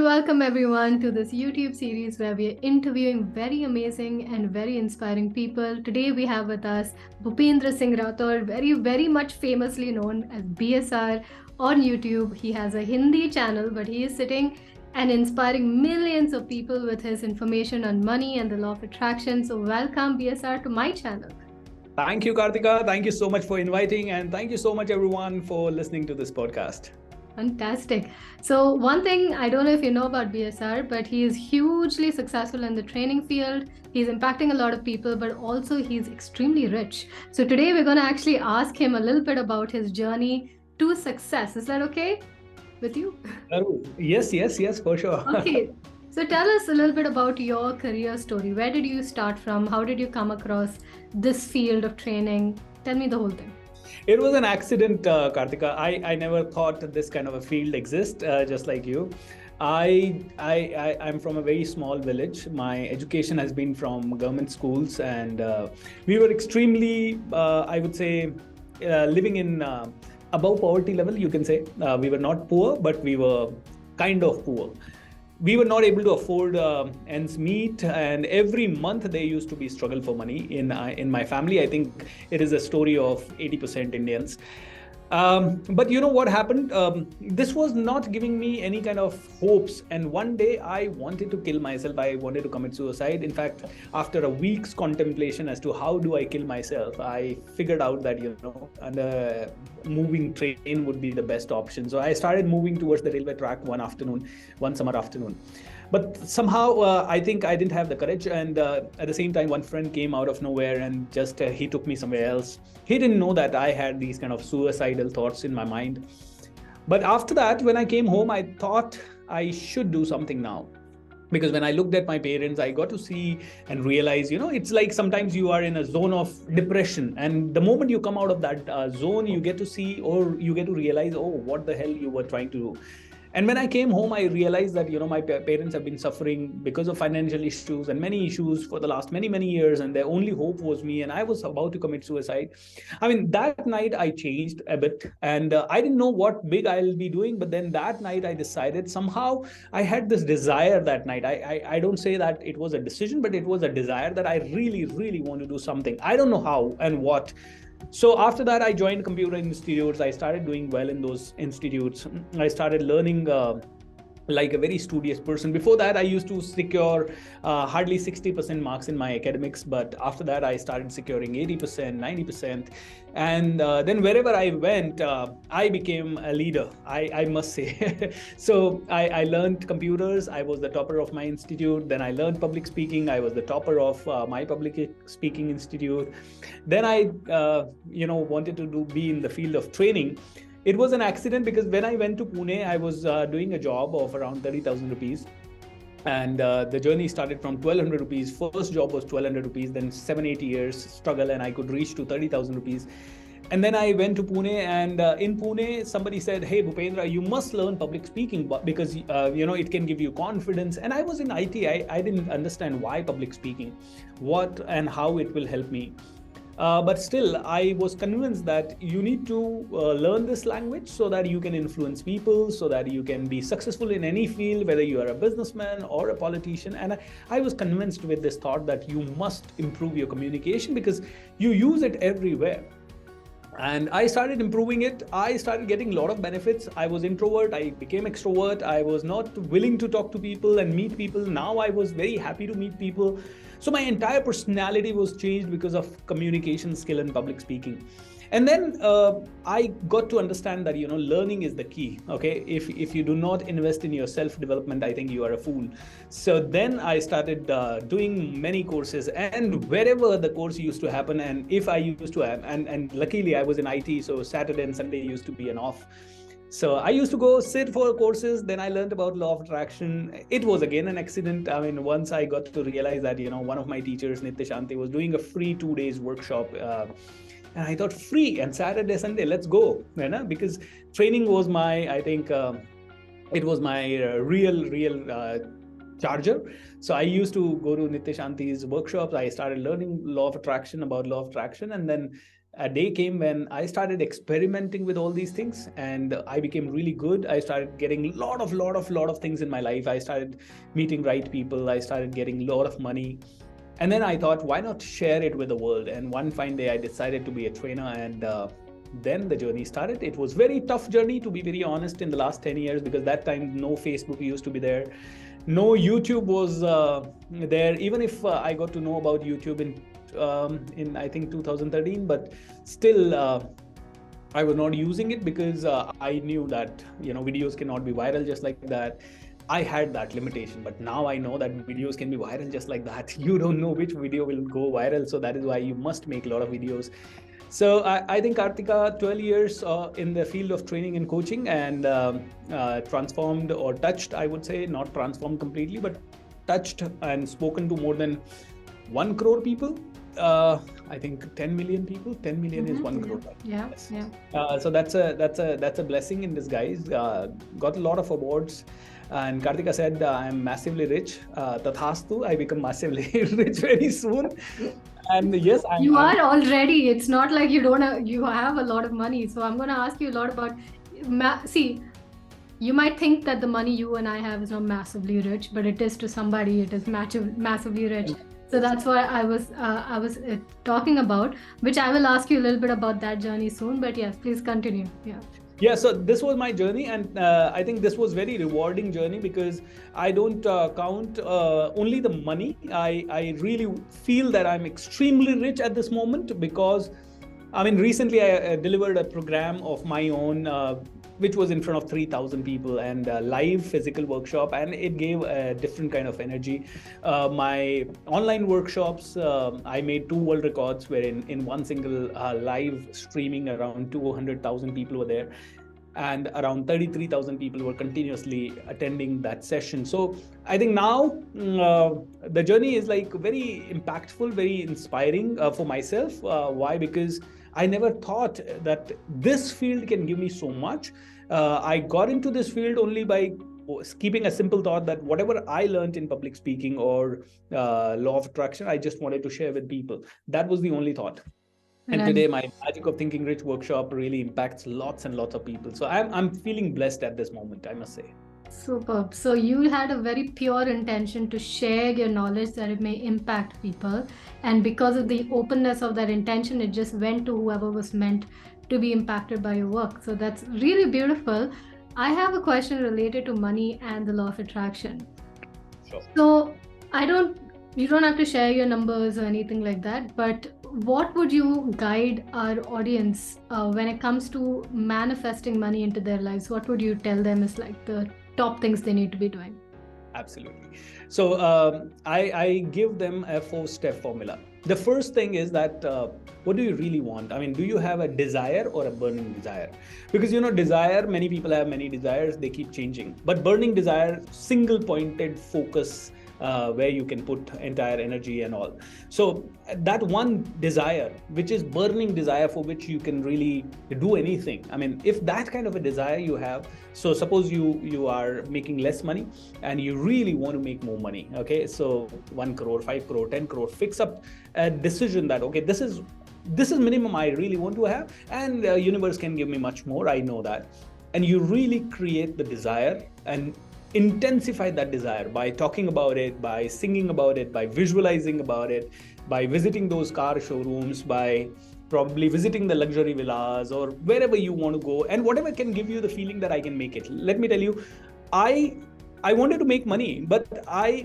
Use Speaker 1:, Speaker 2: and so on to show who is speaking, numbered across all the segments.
Speaker 1: welcome everyone to this YouTube series where we are interviewing very amazing and very inspiring people. Today we have with us Bhupenddra Singh Rathore, very much famously known as BSR on YouTube. He has a Hindi channel, but he is sitting and inspiring millions of people with his information on money and the law of attraction. So welcome BSR to my channel.
Speaker 2: Thank you, Karthika. Thank you so much for inviting, and thank you so much everyone for listening to this podcast.
Speaker 1: Fantastic. So one thing, I don't know if you know about BSR, but he is hugely successful in the training field. He's impacting a lot of people, but also he's extremely rich. So today we're going to actually ask him a little bit about his journey to success. Is that okay with you?
Speaker 2: Yes, for sure.
Speaker 1: Okay. So tell us a little bit about your career story. Where did you start from? How did you come across this field of training? Tell me the whole thing.
Speaker 2: It was an accident, Karthika. I never thought that this kind of a field exists, just like you. I'm from a very small village. My education has been from government schools, and we were extremely, I would say, living in above poverty level, you can say. We were not poor, but we were kind of poor. We were not able to afford ends meet, and every month there used to be struggle for money in my family. I think it is a story of 80% Indians. But you know what happened? This was not giving me any kind of hopes. And one day I wanted to kill myself. I wanted to commit suicide. In fact, after a week's contemplation as to how do I kill myself, I figured out that, a moving train would be the best option. So I started moving towards the railway track one summer afternoon. But somehow I think I didn't have the courage. And at the same time, one friend came out of nowhere and just he took me somewhere else. He didn't know that I had these kind of suicidal thoughts in my mind. But after that, when I came home, I thought I should do something now. Because when I looked at my parents, I got to see and realize, it's like sometimes you are in a zone of depression. And the moment you come out of that zone, you get to see, or you get to realize, oh, what the hell you were trying to do. And when I came home, I realized that, my parents have been suffering because of financial issues and many issues for the last many years. And their only hope was me. And I was about to commit suicide. I mean, that night I changed a bit, and I didn't know what big I'll be doing. But then that night I decided, somehow I had this desire that night. I don't say that it was a decision, but it was a desire that I really want to do something. I don't know how and what. So after that, I joined computer institutes. I started doing well in those institutes. I started learning like a very studious person. Before that, I used to secure hardly 60% marks in my academics. But after that, I started securing 80%, 90%. And then wherever I went, I became a leader, I must say. So I learned computers. I was the topper of my institute. Then I learned public speaking. I was the topper of my public speaking institute. Then I, wanted to be in the field of training. It was an accident because when I went to Pune, I was doing a job of around 30,000 rupees. And the journey started from 1,200 rupees. First job was 1,200 rupees, then 7-8 years struggle, and I could reach to 30,000 rupees. And then I went to Pune, and in Pune, somebody said, hey, Bhupenddra, you must learn public speaking because, it can give you confidence. And I was in IT. I didn't understand why public speaking, what and how it will help me. But still, I was convinced that you need to learn this language so that you can influence people, so that you can be successful in any field, whether you are a businessman or a politician. And I was convinced with this thought that you must improve your communication because you use it everywhere. And I started improving it. I started getting a lot of benefits. I was introvert. I became extrovert. I was not willing to talk to people and meet people. Now I was very happy to meet people. So my entire personality was changed because of communication skill and public speaking. And then I got to understand that, learning is the key. Okay. If you do not invest in your self-development, I think you are a fool. So then I started doing many courses, and wherever the course used to happen, and if I used to have, and luckily I was in IT, so Saturday and Sunday used to be an off. So I used to go sit for courses. Then I learned about law of attraction. It was again an accident. I mean, once I got to realize that, one of my teachers, Nitya Shanti, was doing a free 2 days workshop. And I thought, free, and Saturday, Sunday, let's go. Because training was I think it was my real charger. So I used to go to Nitya Shanti's workshops. I started learning about law of attraction. And then a day came when I started experimenting with all these things, and I became really good. I started getting a lot of things in my life. I started meeting right people. I started getting a lot of money. And then I thought, why not share it with the world? And one fine day, I decided to be a trainer, and then the journey started. It was very tough journey, to be very honest, in the last 10 years, because that time no Facebook used to be there, no YouTube was there. Even if I got to know about YouTube in I think 2013, but still I was not using it, because I knew that videos cannot be viral just like that. I had that limitation, but now I know that videos can be viral just like that. You don't know which video will go viral, so that is why you must make a lot of videos. So I think, Kartika, 12 years in the field of training and coaching, and transformed or touched, I would say, not transformed completely, but touched and spoken to more than 1 crore people. I think 10 million people. 10 million is 1 crore.
Speaker 1: Yeah,
Speaker 2: Yes.
Speaker 1: yeah.
Speaker 2: So that's a blessing in disguise. Got a lot of awards. And Kartika said, I'm massively rich. Tathastu, I become massively rich very soon. And yes,
Speaker 1: You are already. It's not like you don't have, you have a lot of money. So I'm going to ask you a lot about. See, you might think that the money you and I have is not massively rich, but it is to somebody. It is massively rich. So that's what I was talking about, which I will ask you a little bit about that journey soon. But yes, please continue. Yeah.
Speaker 2: Yeah, so this was my journey, and I think this was very rewarding journey, because I don't count only the money. I really feel that I'm extremely rich at this moment, because I mean, recently I delivered a program of my own, which was in front of 3,000 people, and live physical workshop, and it gave a different kind of energy. My online workshops, I made 2 world records, where in one single live streaming, around 200,000 people were there, and around 33,000 people were continuously attending that session. So I think now the journey is like very impactful, very inspiring for myself. Why? Because I never thought that this field can give me so much. I got into this field only by keeping a simple thought that whatever I learned in public speaking or law of attraction, I just wanted to share with people. That was the only thought. And
Speaker 1: Right.
Speaker 2: today, my Magic of Thinking Rich workshop really impacts lots and lots of people. So I'm feeling blessed at this moment, I must say.
Speaker 1: Superb. So you had a very pure intention to share your knowledge that it may impact people. And because of the openness of that intention, it just went to whoever was meant to be impacted by your work. So that's really beautiful. I have a question related to money and the law of attraction.
Speaker 2: Sure.
Speaker 1: So you don't have to share your numbers or anything like that, but what would you guide our audience when it comes to manifesting money into their lives? What would you tell them is like the top things they need to be doing?
Speaker 2: Absolutely. So I give them a 4-step formula. The first thing is that what do you really want? I mean, do you have a desire or a burning desire? Because desire, many people have many desires, they keep changing. But burning desire, single pointed focus, where you can put entire energy and all. So that one desire, which is burning desire, for which you can really do anything. I mean, if that kind of a desire you have, so suppose you are making less money and you really want to make more money. Okay, so 1 crore, 5 crore, 10 crore, fix up a decision that, okay, this is minimum I really want to have, and universe can give me much more, I know that. And you really create the desire and intensify that desire by talking about it, by singing about it, by visualizing about it, by visiting those car showrooms, by probably visiting the luxury villas or wherever you want to go, and whatever can give you the feeling that I can make it. Let me tell you, I wanted to make money, but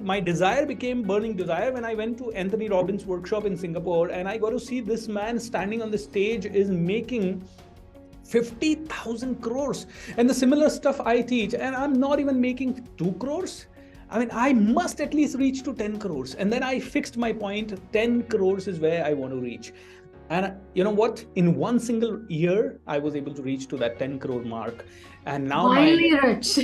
Speaker 2: my desire became burning desire when I went to Anthony Robbins' workshop in Singapore, and I got to see this man standing on the stage is making 50,000 crores, and the similar stuff I teach, and I'm not even making 2 crores. I mean, I must at least reach to 10 crores. And then I fixed my point, 10 crores is where I want to reach. And you know what? In one single year, I was able to reach to that 10 crore mark. And now
Speaker 1: wildly rich.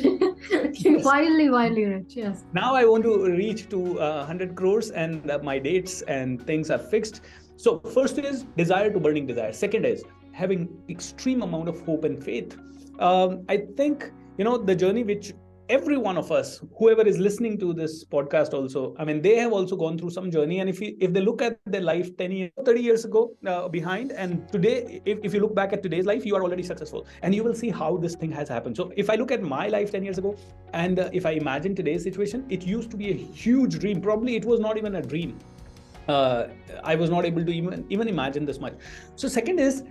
Speaker 1: Wildly rich, yes.
Speaker 2: Now I want to reach to 100 crores, and my dates and things are fixed. So first is desire to burning desire. Second is having extreme amount of hope and faith. I think, the journey which every one of us, whoever is listening to this podcast also, I mean, they have also gone through some journey. And if they look at their life 10 years, 30 years ago behind, and today, if you look back at today's life, you are already successful. And you will see how this thing has happened. So if I look at my life 10 years ago, and if I imagine today's situation, it used to be a huge dream. Probably it was not even a dream. I was not able to even imagine this much. So second is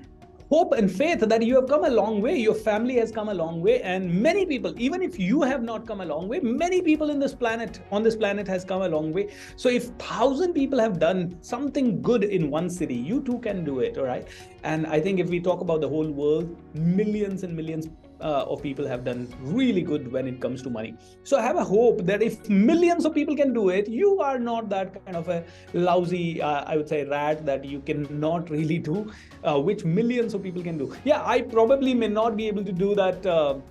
Speaker 2: hope and faith that you have come a long way. Your family has come a long way, and many people, even if you have not come a long way, many people on this planet has come a long way. So if 1,000 people have done something good in one city, you too can do it. All right. And I think if we talk about the whole world, millions and millions of people have done really good when it comes to money. So I have a hope that if millions of people can do it, you are not that kind of a lousy, I would say, rat that you cannot really do, which millions of people can do. Yeah, I probably may not be able to do that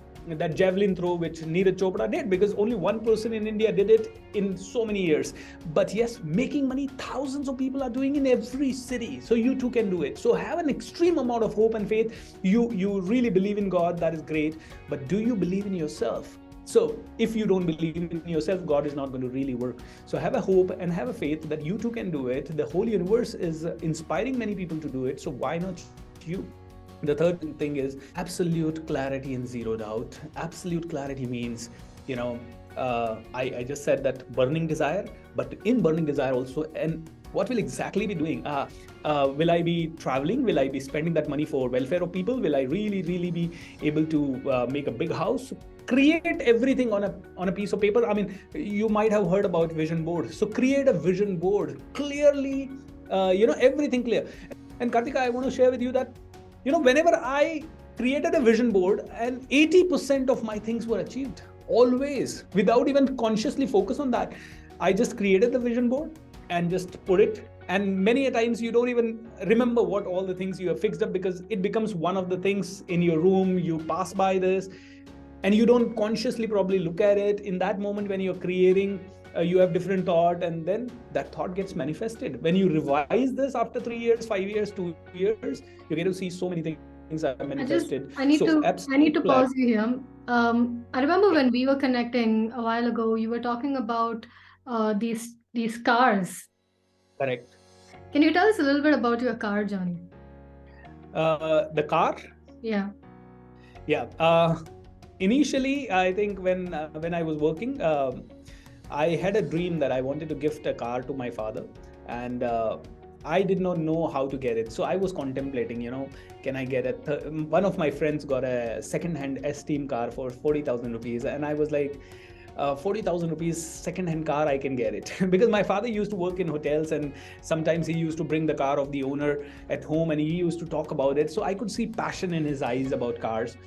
Speaker 2: javelin throw which Neeraj Chopra did, because only one person in India did it in so many years. But yes, making money, thousands of people are doing in every city. So you too can do it. So have an extreme amount of hope and faith. You really believe in God, that is great. But do you believe in yourself? So if you don't believe in yourself, God is not going to really work. So have a hope and have a faith that you too can do it. The whole universe is inspiring many people to do it. So why not you? The third thing is absolute clarity and zero doubt. Absolute clarity means, I just said that burning desire, but in burning desire also, and what will exactly be doing? Will I be traveling? Will I be spending that money for welfare of people? Will I really be able to make a big house? Create everything on a piece of paper. I mean, you might have heard about vision board. So create a vision board clearly, everything clear. And Kartika, I want to share with you that, whenever I created a vision board, and 80% of my things were achieved, always, without even consciously focus on that. I just created the vision board and just put it. And many a times you don't even remember what all the things you have fixed up, because it becomes one of the things in your room. You pass by this and you don't consciously probably look at it. In that moment when you're creating, you have different thought, and then that thought gets manifested. When you revise this after 3 years, 5 years, 2 years, you get to see so many things are manifested.
Speaker 1: I need to pause you here. I remember when we were connecting a while ago, you were talking about these cars.
Speaker 2: Correct.
Speaker 1: Can you tell us a little bit about your car journey?
Speaker 2: The car?
Speaker 1: Yeah.
Speaker 2: Initially, I think when I was working, I had a dream that I wanted to gift a car to my father, and I did not know how to get it. So I was contemplating, can I get one of my friends got a second-hand S-Team car for 40,000 rupees. And I was like, 40,000 rupees second-hand car, I can get it. Because my father used to work in hotels, and sometimes he used to bring the car of the owner at home, and he used to talk about it. So I could see passion in his eyes about cars.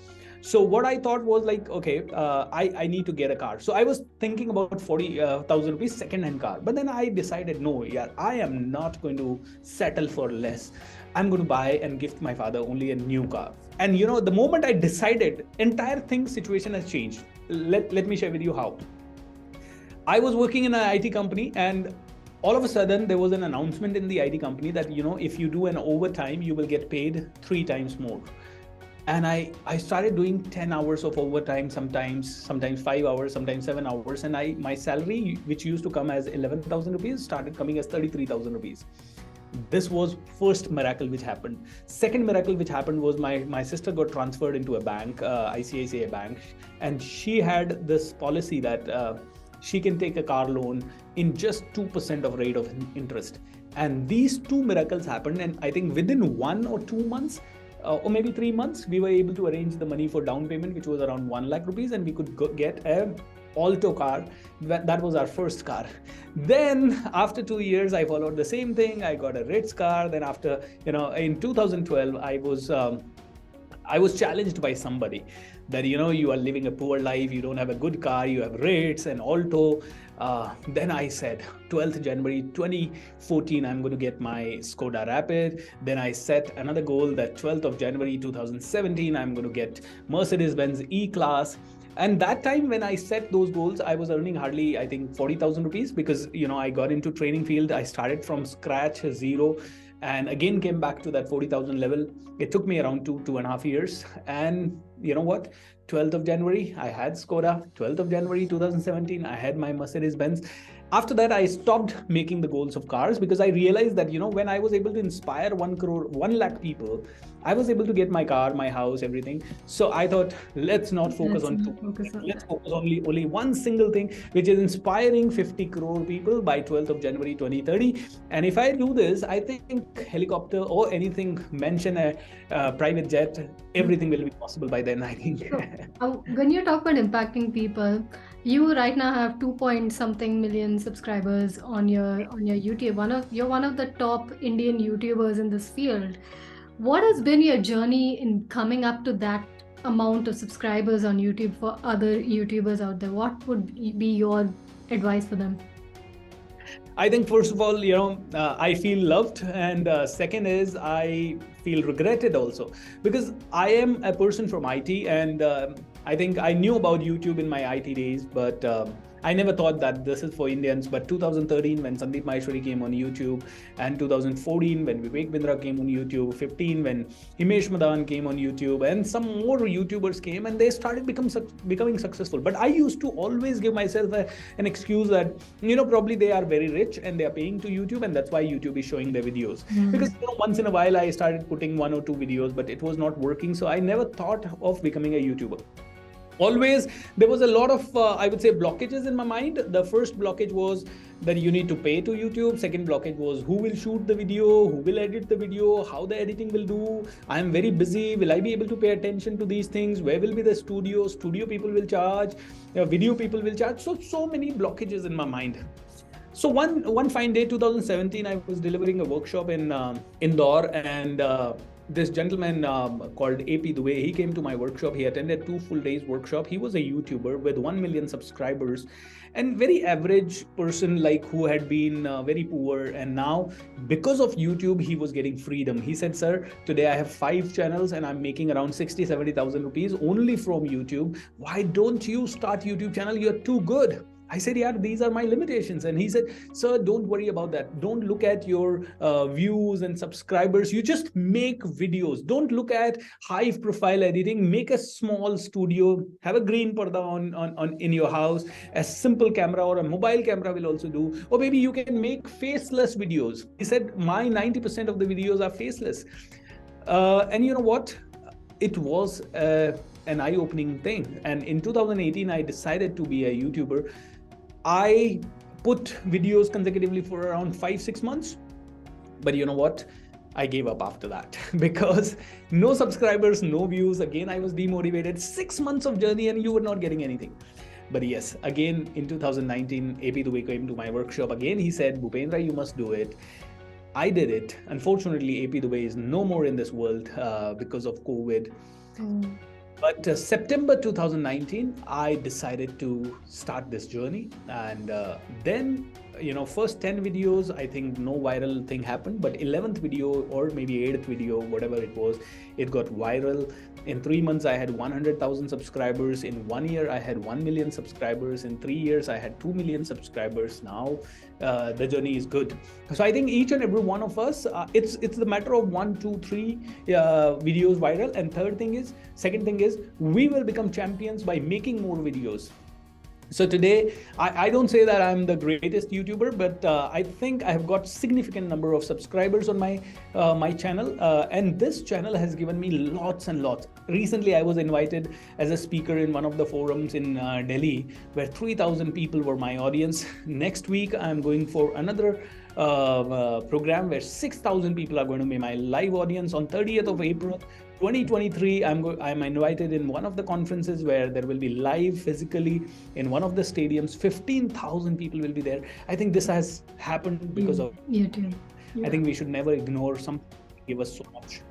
Speaker 2: So what I thought was like, okay, I need to get a car. So I was thinking about 40,000 rupees second-hand car. But then I decided, no, I am not going to settle for less. I'm going to buy and gift my father only a new car. And the moment I decided, entire situation has changed. Let me share with you how. I was working in an IT company, and all of a sudden there was an announcement in the IT company that, if you do an overtime, you will get paid 3 times more. And I started doing 10 hours of overtime, sometimes 5 hours, sometimes 7 hours. And my salary, which used to come as 11,000 rupees, started coming as 33,000 rupees. This was first miracle which happened. Second miracle which happened was my sister got transferred into a bank, ICICI bank. And she had this policy that she can take a car loan in just 2% of rate of interest. And these 2 miracles happened. And I think within 1 or 2 months, or maybe 3 months, we were able to arrange the money for down payment, which was around 1 lakh rupees, and we could get a Alto car. That was our first car. Then after 2 years, I followed the same thing. I got a Ritz car. Then after, in 2012, I was challenged by somebody that, you are living a poor life, you don't have a good car, you have Ritz and Alto. Then I said, 12th January 2014, I'm going to get my Skoda Rapid. Then I set another goal that 12th of January 2017, I'm going to get Mercedes-Benz E-Class. And that time when I set those goals, I was earning hardly, I think, 40,000 rupees, because, I got into training field. I started from scratch, zero, and again came back to that 40,000 level. It took me around 2.5 years. And you know what? 12th of January, I had Skoda. 12th of January 2017, I had my Mercedes Benz. After that, I stopped making the goals of cars because I realized that, when I was able to inspire 1 crore, 1 lakh people, I was able to get my car, my house, everything. So I thought, let's not focus on two. Let's focus only one single thing, which is inspiring 50 crore people by 12th of January 2030. And if I do this, I think helicopter or anything, mention a private jet, everything will be possible by then, I think.
Speaker 1: When you talk about impacting people, you right now have 2 point something million subscribers on your YouTube. You're one of the top Indian YouTubers in this field. What has been your journey in coming up to that amount of subscribers on YouTube for other YouTubers out there? What would be your advice for them?
Speaker 2: I think first of all, I feel loved, and second is I feel regretted also, because I am a person from IT, and I think I knew about YouTube in my IT days, but I never thought that this is for Indians. But 2013, when Sandeep Maheshwari came on YouTube, and 2014, when Bhupenddra came on YouTube, 15, when Himesh Madan came on YouTube, and some more YouTubers came, and they started becoming successful. But I used to always give myself an excuse that, probably they are very rich and they are paying to YouTube, and that's why YouTube is showing their videos. Because once in a while I started putting 1 or 2 videos, but it was not working. So I never thought of becoming a YouTuber. Always there was a lot of I would say blockages in my mind. The first blockage was that you need to pay to YouTube. Second blockage was who will shoot the video, who will edit the video, how the editing will do. I am very busy. Will I be able to pay attention to these things? Where will be the studio? Studio people will charge, video people will charge. So many blockages in my mind. So one fine day, 2017, I was delivering a workshop in Indore, and this gentleman called AP Dubey, he came to my workshop. He attended 2 full days workshop. He was a YouTuber with 1 million subscribers, and very average person, like who had been very poor, and now because of YouTube he was getting freedom. He said, sir, today I have 5 channels and I'm making around 60,000-70,000 rupees only from YouTube. Why don't you start YouTube channel? You're too good. I said, yeah, these are my limitations. And he said, sir, don't worry about that. Don't look at your views and subscribers. You just make videos. Don't look at high profile editing. Make a small studio. Have a green parda on in your house. A simple camera or a mobile camera will also do. Or maybe you can make faceless videos. He said, my 90% of the videos are faceless. And you know what? It was an eye-opening thing. And in 2018, I decided to be a YouTuber. I put videos consecutively for around 5-6 months. But you know what? I gave up after that because no subscribers, no views. Again, I was demotivated. 6 months of journey and you were not getting anything. But yes, again, in 2019, AP Dubey came to my workshop. Again, he said, Bhupenddra, you must do it. I did it. Unfortunately, AP Dubey is no more in this world because of COVID. But September 2019, I decided to start this journey. And then, first 10 videos, I think no viral thing happened. But 11th video or maybe 8th video, whatever it was, it got viral. In 3 months, I had 100,000 subscribers. In 1 year, I had 1 million subscribers. In 3 years, I had 2 million subscribers. Now, the journey is good. So I think each and every one of us, it's the matter of 1, 2, 3 videos viral. And second thing is, we will become champions by making more videos. So today, I don't say that I'm the greatest YouTuber, but I think I have got significant number of subscribers on my channel, and this channel has given me lots and lots. Recently, I was invited as a speaker in one of the forums in Delhi, where 3,000 people were my audience. Next week, I'm going for another program where 6,000 people are going to be my live audience on 30th of April. 2023, I'm invited in one of the conferences where there will be live physically in one of the stadiums. 15,000 people will be there. I think this has happened because of
Speaker 1: YouTube.
Speaker 2: I think we should never ignore something give us so much.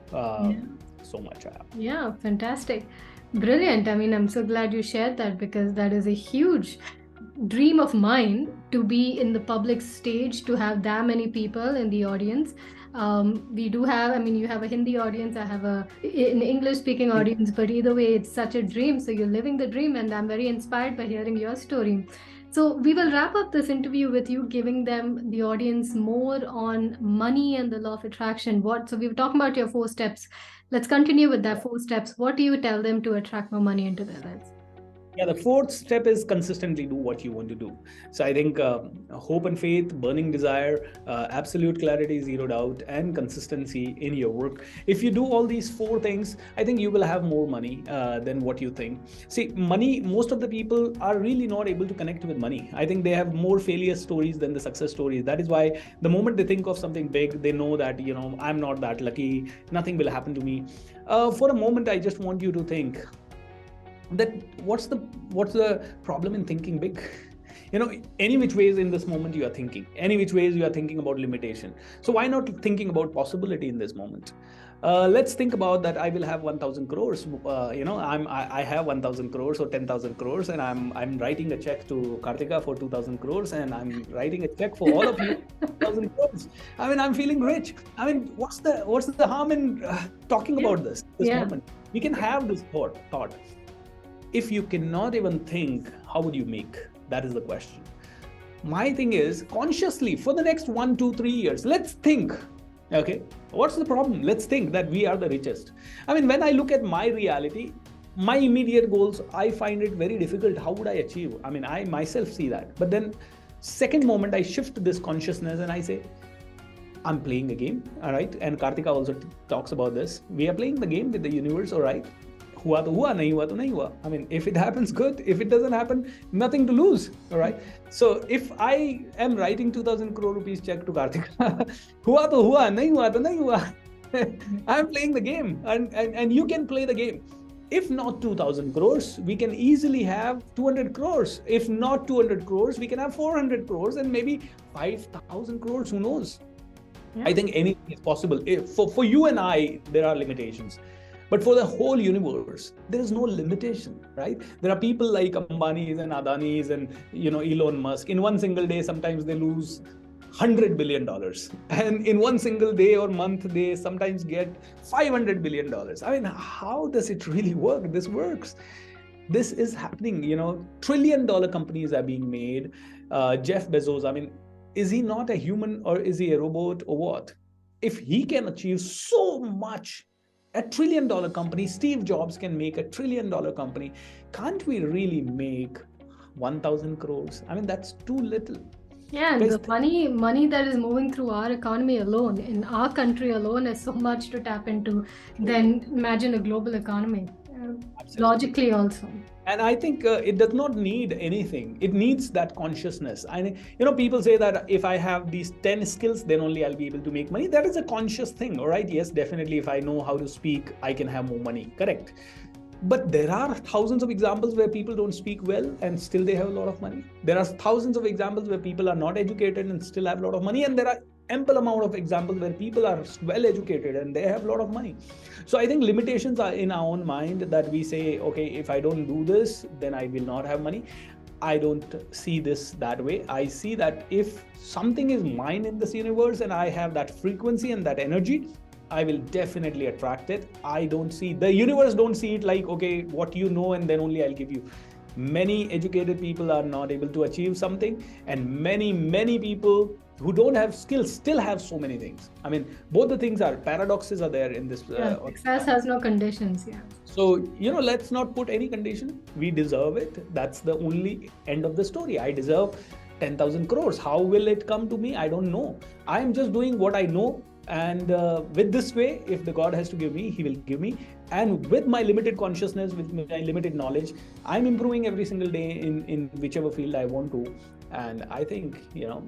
Speaker 1: Yeah, fantastic. Brilliant. I mean, I'm so glad you shared that because that is a huge dream of mine to be in the public stage, to have that many people in the audience. We do have, I mean, you have a Hindi audience, I have an English speaking audience, but either way, it's such a dream. So you're living the dream, and I'm very inspired by hearing your story. So we will wrap up this interview with you giving them, the audience, more on money and the law of attraction. So we were talking about your 4 steps. Let's continue with that 4 steps. What do you tell them to attract more money into their lives?
Speaker 2: Yeah, the fourth step is consistently do what you want to do. So I think hope and faith, burning desire, absolute clarity, zero doubt, and consistency in your work. If you do all these 4 things, I think you will have more money than what you think. See, money, most of the people are really not able to connect with money. I think they have more failure stories than the success stories. That is why the moment they think of something big, they know that, I'm not that lucky, nothing will happen to me. For a moment, I just want you to think that what's the problem in thinking big? Any which ways in this moment you are thinking, any which ways you are thinking about limitation. So why not thinking about possibility in this moment? Let's think about that. I will have 1,000 crores. I have 1,000 crores or 10,000 crores, and I'm writing a check to Kartika for 2,000 crores, and I'm writing a check for all of you 1,000 crores. I mean, I'm feeling rich. I mean, what's the harm in talking about this moment? We can have this thought. If you cannot even think, how would you make? That is the question. My thing is, consciously, for the next 1, 2, 3 years, let's think, okay, what's the problem? Let's think that we are the richest. I mean, when I look at my reality, my immediate goals, I find it very difficult. How would I achieve? I mean, I myself see that. But then second moment, I shift this consciousness and I say, I'm playing a game, all right? And Kartika also talks about this. We are playing the game with the universe, all right? Hua to hua, nahi hua to nahi hua. I mean, if it happens, good. If it doesn't happen, nothing to lose. All right. So if I am writing 2,000 crore rupees check to Karthika, hua to hua, nahi hua to nahi hua. I'm playing the game, and you can play the game. If not 2,000 crores, we can easily have 200 crores. If not 200 crores, we can have 400 crores and maybe 5,000 crores. Who knows? Yeah. I think anything is possible. For you and I, there are limitations. But for the whole universe, there is no limitation, right? There are people like Ambani's and Adani's and Elon Musk. In one single day, sometimes they lose $100 billion. And in one single day or month, they sometimes get $500 billion. I mean, how does it really work? This works. This is happening. $1 trillion companies are being made. Jeff Bezos, I mean, is he not a human or is he a robot or what? If he can achieve so much, $1 trillion company, Steve Jobs can make $1 trillion company. Can't we really make 1,000 crores? I mean, that's too little.
Speaker 1: Yeah, and the money that is moving through our economy alone, in our country alone, is so much to tap into. Then imagine a global economy. Logically also.
Speaker 2: And I think it does not need anything. It needs that consciousness. And people say that if I have these 10 skills, then only I'll be able to make money. That is a conscious thing, all right? Yes, definitely. If I know how to speak, I can have more money. Correct. But there are thousands of examples where people don't speak well and still they have a lot of money. There are thousands of examples where people are not educated and still have a lot of money. And there are ample amount of examples where people are well educated and they have a lot of money. So I think limitations are in our own mind, that we say, okay, if I don't do this, then I will not have money. I don't see this that way. I see that if something is mine in this universe and I have that frequency and that energy, I will definitely attract it. I don't see, the universe don't see it like, okay, what you know and then only I'll give you. Many educated people are not able to achieve something, and many people who don't have skills still have so many things. I mean, both the things are, paradoxes are there in this.
Speaker 1: Success has no conditions. Yeah.
Speaker 2: So, let's not put any condition. We deserve it. That's the only end of the story. I deserve 10,000 crores. How will it come to me? I don't know. I'm just doing what I know. And with this way, if the God has to give me, he will give me. And with my limited consciousness, with my limited knowledge, I'm improving every single day in whichever field I want to. And I think,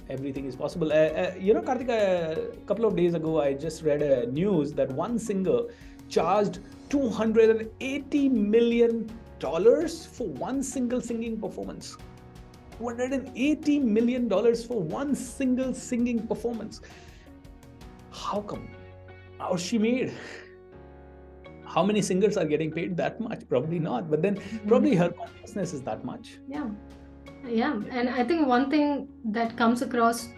Speaker 2: everything is possible. Karthika, a couple of days ago, I just read a news that one singer charged $280 million for one single singing performance. $280 million for one single singing performance. How come? How's she made? How many singers are getting paid that much? Probably not. But then probably her consciousness is that much.
Speaker 1: Yeah. Yeah, and I think one thing that comes across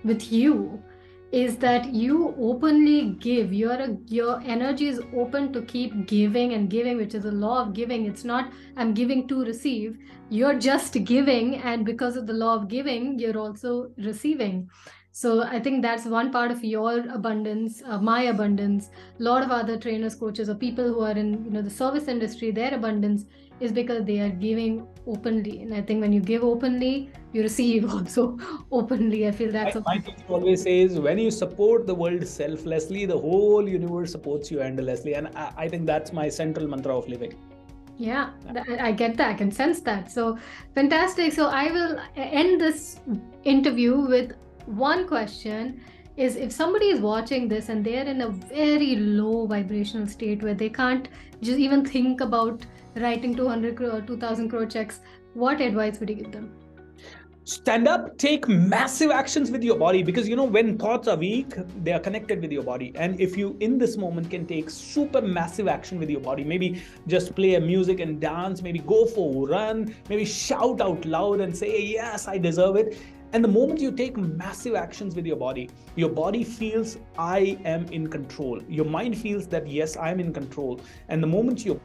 Speaker 1: with you is that you openly give. Your energy is open to keep giving and giving, which is a law of giving. It's not I'm giving to receive. You're just giving, and because of the law of giving, you're also receiving. So I think that's one part of your abundance, my abundance. A lot of other trainers, coaches, or people who are in the service industry, their abundance is because they are giving openly. And I think when you give openly, you receive also openly. I feel that's
Speaker 2: My teacher always says, when you support the world selflessly, the whole universe supports you endlessly. And I think that's my central mantra of living.
Speaker 1: yeah, I get that. I can sense that. So fantastic. So I will end this interview with one question is if somebody is watching this and they're in a very low vibrational state where they can't just even think about writing 200 crore, 2000 crore checks, what advice would you give them?
Speaker 2: Stand up, take massive actions with your body, because when thoughts are weak, they are connected with your body. And if you in this moment can take super massive action with your body, maybe just play a music and dance, maybe go for a run, maybe shout out loud and say, yes, I deserve it. And the moment you take massive actions with your body feels, I am in control. Your mind feels that, yes, I am in control. And the moment your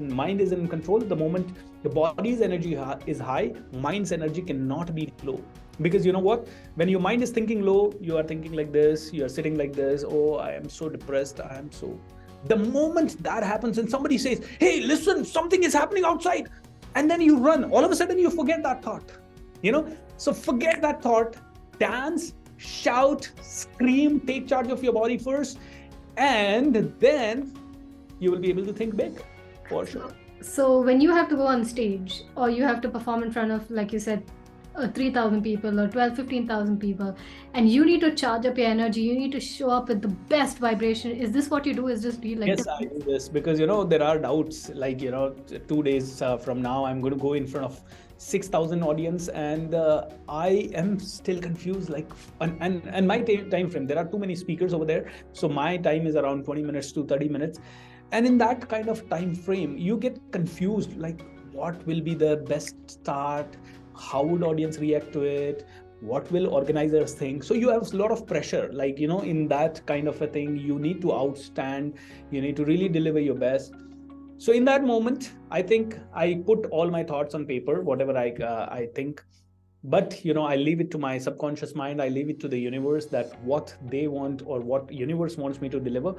Speaker 2: mind is in control, the moment the body's energy is high, mind's energy cannot be low. Because you know what? When your mind is thinking low, you are thinking like this, you are sitting like this, oh, I am so depressed, I am so... The moment that happens and somebody says, hey, listen, something is happening outside, and then you run, all of a sudden you forget that thought. So forget that thought, dance, shout, scream, take charge of your body first, and then you will be able to think big, for sure.
Speaker 1: So when you have to go on stage or you have to perform in front of, like you said, 3,000 people or 12, 15,000 people, and you need to charge up your energy, you need to show up with the best vibration. Is this what you do? Is just be like...
Speaker 2: Yes, I do this because, there are doubts like, 2 days from now, I'm going to go in front of 6,000 audience, and I am still confused. Like, and my time frame, there are too many speakers over there. So my time is around 20 minutes to 30 minutes. And in that kind of time frame, you get confused, like what will be the best start? How would audience react to it? What will organizers think? So you have a lot of pressure, like, in that kind of a thing, you need to outstand, you need to really deliver your best. So in that moment, I think I put all my thoughts on paper, whatever I think. But, I leave it to my subconscious mind. I leave it to the universe that what they want or what universe wants me to deliver.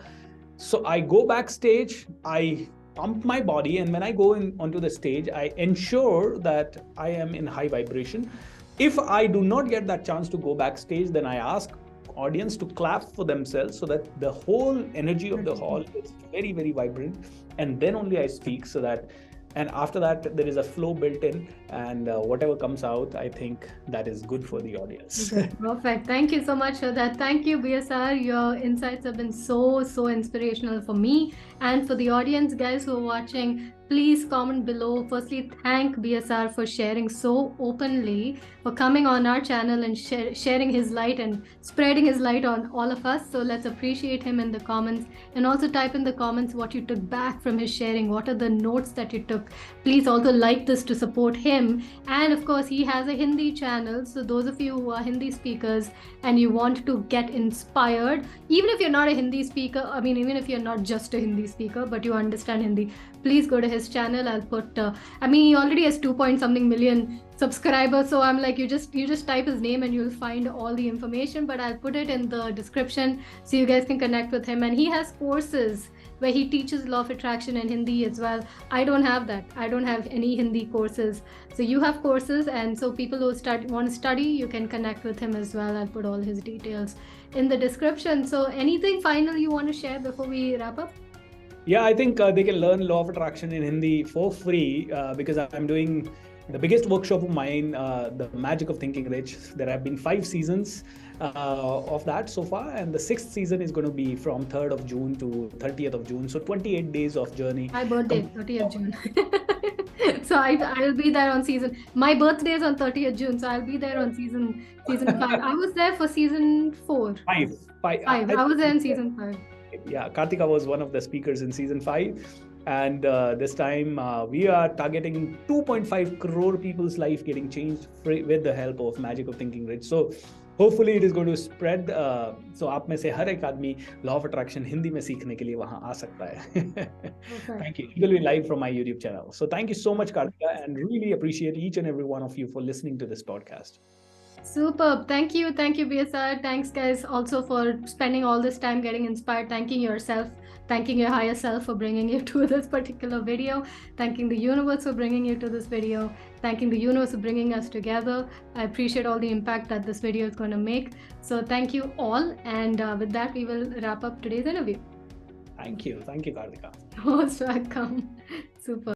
Speaker 2: So I go backstage, I pump my body, and when I go onto the stage, I ensure that I am in high vibration. If I do not get that chance to go backstage, then I ask audience to clap for themselves so that the whole energy of the hall is very, very vibrant. And then only I speak, so that, and after that, there is a flow built in, and whatever comes out, I think that is good for the audience.
Speaker 1: Perfect. Thank you so much for that. Thank you, BSR. Your insights have been so inspirational for me and for the audience, guys who are watching. Please comment below. Firstly, thank BSR for sharing so openly, for coming on our channel and sharing his light and spreading his light on all of us. So let's appreciate him in the comments, and also type in the comments what you took back from his sharing. What are the notes that you took? Please also like this to support him. And of course, he has a Hindi channel. So those of you who are Hindi speakers and you want to get inspired, even if you're not a Hindi speaker, even if you're not just a Hindi speaker, but you understand Hindi, please go to his channel. I'll put, he already has 2-point-something million subscribers. So I'm like, you just type his name and you'll find all the information, but I'll put it in the description so you guys can connect with him. And he has courses where he teaches law of attraction in Hindi as well. I don't have that. I don't have any Hindi courses. So you have courses, and so people who want to study, you can connect with him as well. I'll put all his details in the description. So anything final you want to share before we wrap up?
Speaker 2: Yeah, I think they can learn law of attraction in Hindi for free because I'm doing the biggest workshop of mine, The Magic of Thinking Rich. There have been 5 seasons of that so far, and the 6th season is going to be from 3rd of June to 30th of June. So 28 days of journey.
Speaker 1: My birthday, 30th June. So I'll be there on season. My birthday is on 30th June, so I'll be there on season 5. I was there for season 4.
Speaker 2: 5.
Speaker 1: I was there in season 5.
Speaker 2: Yeah, Kartika was one of the speakers in season 5. And this time we are targeting 2.5 crore people's life getting changed with the help of Magic of Thinking Rich. So hopefully it is going to spread. So आप में से हर एक आदमी law of attraction Hindi में सीखने के लिए वहां आ सकता है. Thank you. It will be live from my YouTube channel. So thank you so much, Kartika, and really appreciate each and every one of you for listening to this podcast.
Speaker 1: Superb. Thank you, BSR. Thanks, guys, also for spending all this time getting inspired, thanking yourself, thanking your higher self for bringing you to this particular video, thanking the universe for bringing you to this video, thanking the universe for bringing us together. I appreciate all the impact that this video is going to make. So thank you all. And with that, we will wrap up today's interview.
Speaker 2: Thank you, Kartika.
Speaker 1: Most welcome. Super.